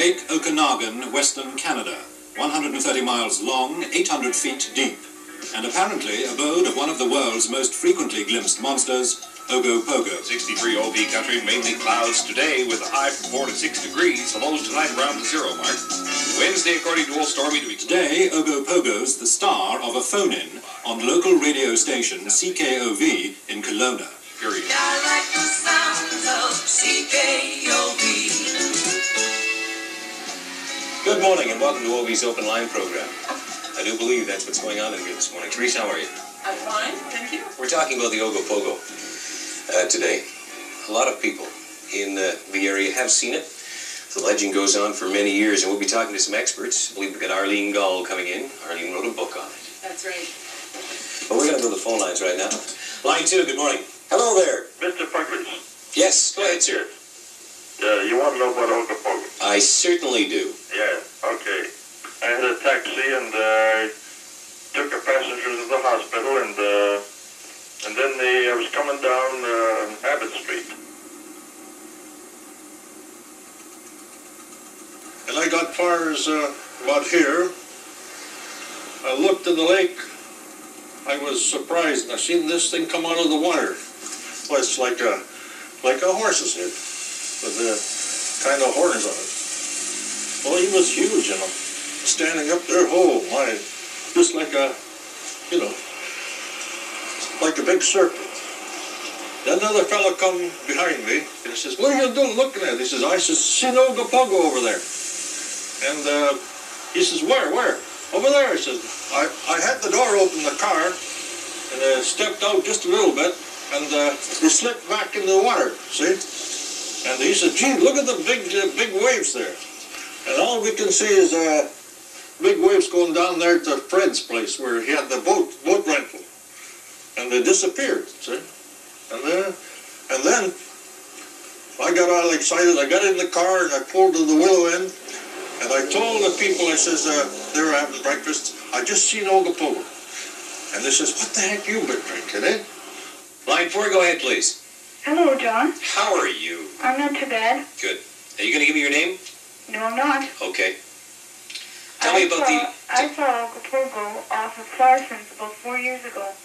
Lake Okanagan, Western Canada, 130 miles long, 800 feet deep, and apparently abode of one of the world's most frequently glimpsed monsters, Ogopogo. 63 OV country, mainly clouds today with a high from 4 to 6 degrees, the lows tonight around the 0 mark. Wednesday, according to all stormy to be. Today, Ogopogo's the star of a phone-in on local radio station CKOV in Kelowna. Period. I like the sounds of CKOV. Good morning and welcome to OV's Open Line program. I do believe that's what's going on in here this morning. Teresa, how are you? I'm fine, thank you. We're talking about the Ogopogo today. A lot of people in the area have seen it. The legend goes on for many years, and we'll be talking to some experts. I believe we've got Arlene Gall coming in. Arlene wrote a book on it. That's right. Well, we're going to go to the phone lines right now. Line 2, good morning. Hello there. Mr. Puckers. Yes, go ahead, sir. You want to know about Ogopogo? I certainly do. Yeah, okay. I had a taxi and took a passenger to the hospital, and then I was coming down Abbott Street. And I got far as about here. I looked in the lake. I was surprised, and I seen this thing come out of the water. Well, it's like a horse's head with kind of horns on it. Well, he was huge, you know, standing up there. Oh my, just like a, you know, like a big serpent. Then another fellow come behind me and he says, "What are you doing looking at?" He says, "I see no Ogopogo over there." And he says, "Where? Over there." I said, I had the door open in the car and stepped out just a little bit and we slipped back into the water, see? And he said, "Gee, look at the big waves there." And all we can see is big waves going down there to Fred's place where he had the boat rental. And they disappeared, see? And then I got all excited. I got in the car and I pulled to the willow end. And I told the people, I says, they were having breakfast, "I just seen Ogopogo." And they says, "What the heck you been drinking, eh?" Line 4, go ahead, please. Hello, John. How are you? I'm not too bad. Good. Are you going to give me your name? No, I'm not. Okay. Tell me about I saw Ogopogo off of Sarsens about 4 years ago.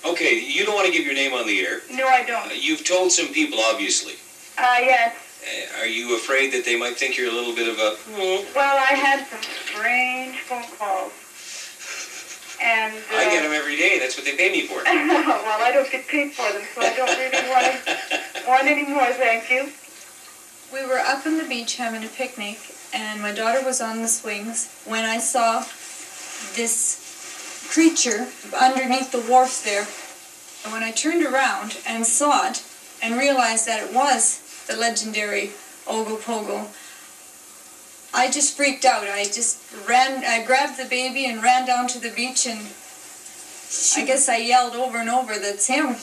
Okay, you don't want to give your name on the air. No, I don't. You've told some people, obviously. Yes. Are you afraid that they might think you're a little bit of a... Well, I had some strange phone calls. And I get them every day. That's what they pay me for. Well, I don't get paid for them, so I don't really want any more, thank you. We were up on the beach having a picnic, and my daughter was on the swings when I saw this creature underneath the wharf there. And when I turned around and saw it and realized that it was the legendary Ogopogo, I just freaked out. I grabbed the baby and ran down to the beach, and I guess I yelled over and over, "That's him."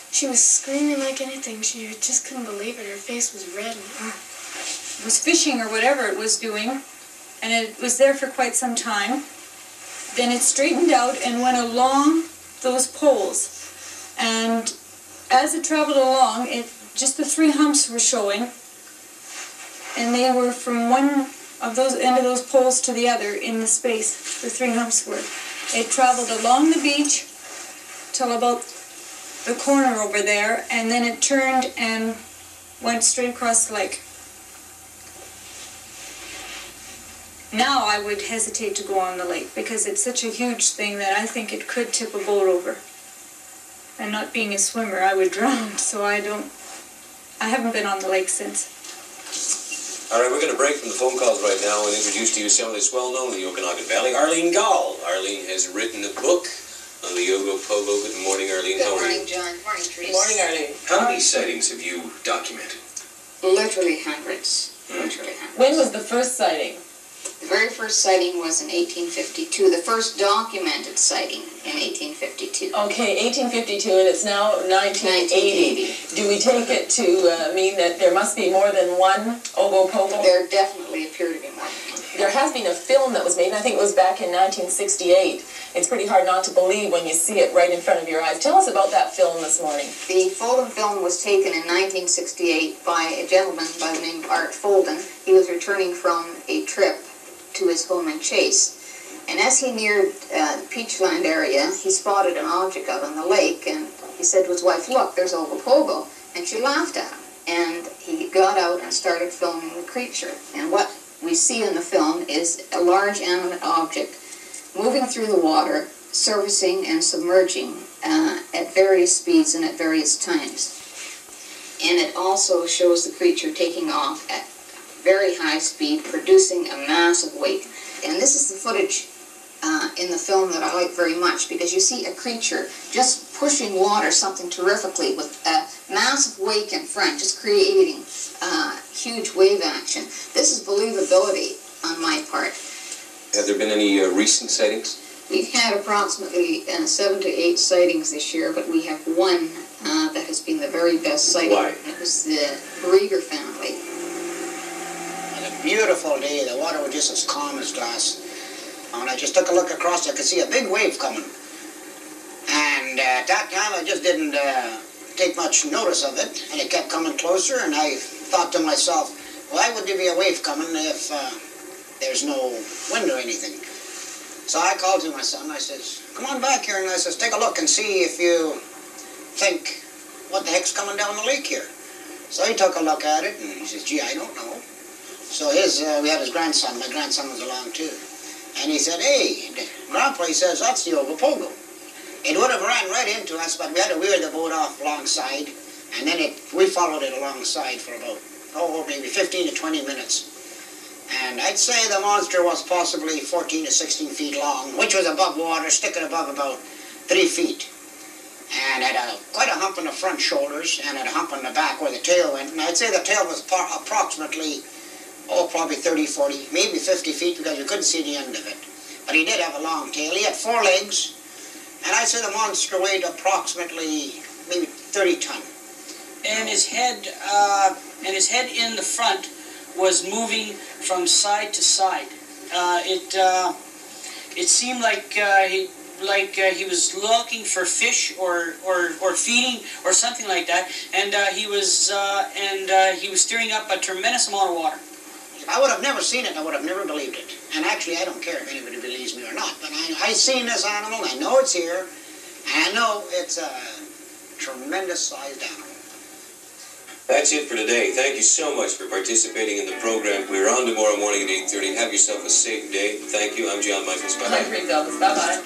She was screaming like anything. She just couldn't believe it. Her face was red. It was fishing or whatever it was doing, and it was there for quite some time. Then it straightened out and went along those poles, and as it traveled along, just the 3 humps were showing, and they were from one of those end of those poles to the other in the space. The 3 humps were. It traveled along the beach till about the corner over there, and then it turned and went straight across the lake. Now I would hesitate to go on the lake because it's such a huge thing that I think it could tip a boat over. And not being a swimmer, I would drown, so I haven't been on the lake since. All right, we're going to break from the phone calls right now and introduce to you someone that's well known in the Okanagan Valley, Arlene Gall. Arlene has written a book on the Ogopogo. Good morning, Arlene. Good morning, John. Good morning, Teresa. Good morning, Arlene. How many sightings have you documented? Literally hundreds. Literally hundreds. When was the first sighting? The very first sighting was in 1852. The first documented sighting in 1852. Okay, 1852, and it's now 1980. Do we take it to mean that there must be more than one Ogopogo? There definitely appear to be more than one. There has been a film that was made, and I think it was back in 1968, it's pretty hard not to believe when you see it right in front of your eyes. Tell us about that film this morning. The Folden film was taken in 1968 by a gentleman by the name of Art Folden. He was returning from a trip to his home in Chase. And as he neared the Peachland area, he spotted an object out on the lake, and he said to his wife, "Look, there's Ogopogo." And she laughed at him. And he got out and started filming the creature. And what we see in the film is a large animate object moving through the water, surfacing and submerging at various speeds and at various times. And it also shows the creature taking off at very high speed, producing a massive weight. And this is the footage in the film that I like very much, because you see a creature just pushing water something terrifically with a massive wake in front, just creating huge wave action. This is believability on my part. Have there been any recent sightings? We've had approximately 7 to 8 sightings this year, but we have one that has been the very best sighting. Why? It was the Breger family. It was a beautiful day. The water was just as calm as glass. And I just took a look across, I could see a big wave coming. And at that time, I just didn't take much notice of it. And it kept coming closer, and I thought to myself, why would there be a wave coming if there's no wind or anything? So I called to my son, I says, "Come on back here," and I says, "Take a look and see if you think what the heck's coming down the lake here." So he took a look at it, and he says, "Gee, I don't know." So we had his grandson. My grandson was along too. And he said, "Hey, Grandpa," he says, "that's the Ogopogo." It would have ran right into us, but we had to weir the boat off alongside. And then we followed it alongside for about, maybe 15 to 20 minutes. And I'd say the monster was possibly 14 to 16 feet long, which was above water, sticking above about 3 feet. And had quite a hump in the front shoulders, and had a hump on the back where the tail went. And I'd say the tail was approximately, probably 30, 40, maybe 50 feet, because you couldn't see the end of it. But he did have a long tail. He had 4 legs, and I'd say the monster weighed approximately maybe 30 ton. And his head in the front was moving from side to side. It seemed like he was looking for fish or feeding or something like that, and he was stirring up a tremendous amount of water. I would have never seen it, I would have never believed it. And actually, I don't care if anybody believes me or not, but I seen this animal, I know it's here, and I know it's a tremendous sized animal. That's it for today. Thank you so much for participating in the program. We're on tomorrow morning at 8:30. Have yourself a safe day. Thank you. I'm John Michaels. Bye-bye. I'm Rick Elvis. Bye-bye.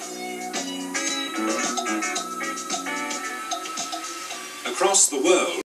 Across the world,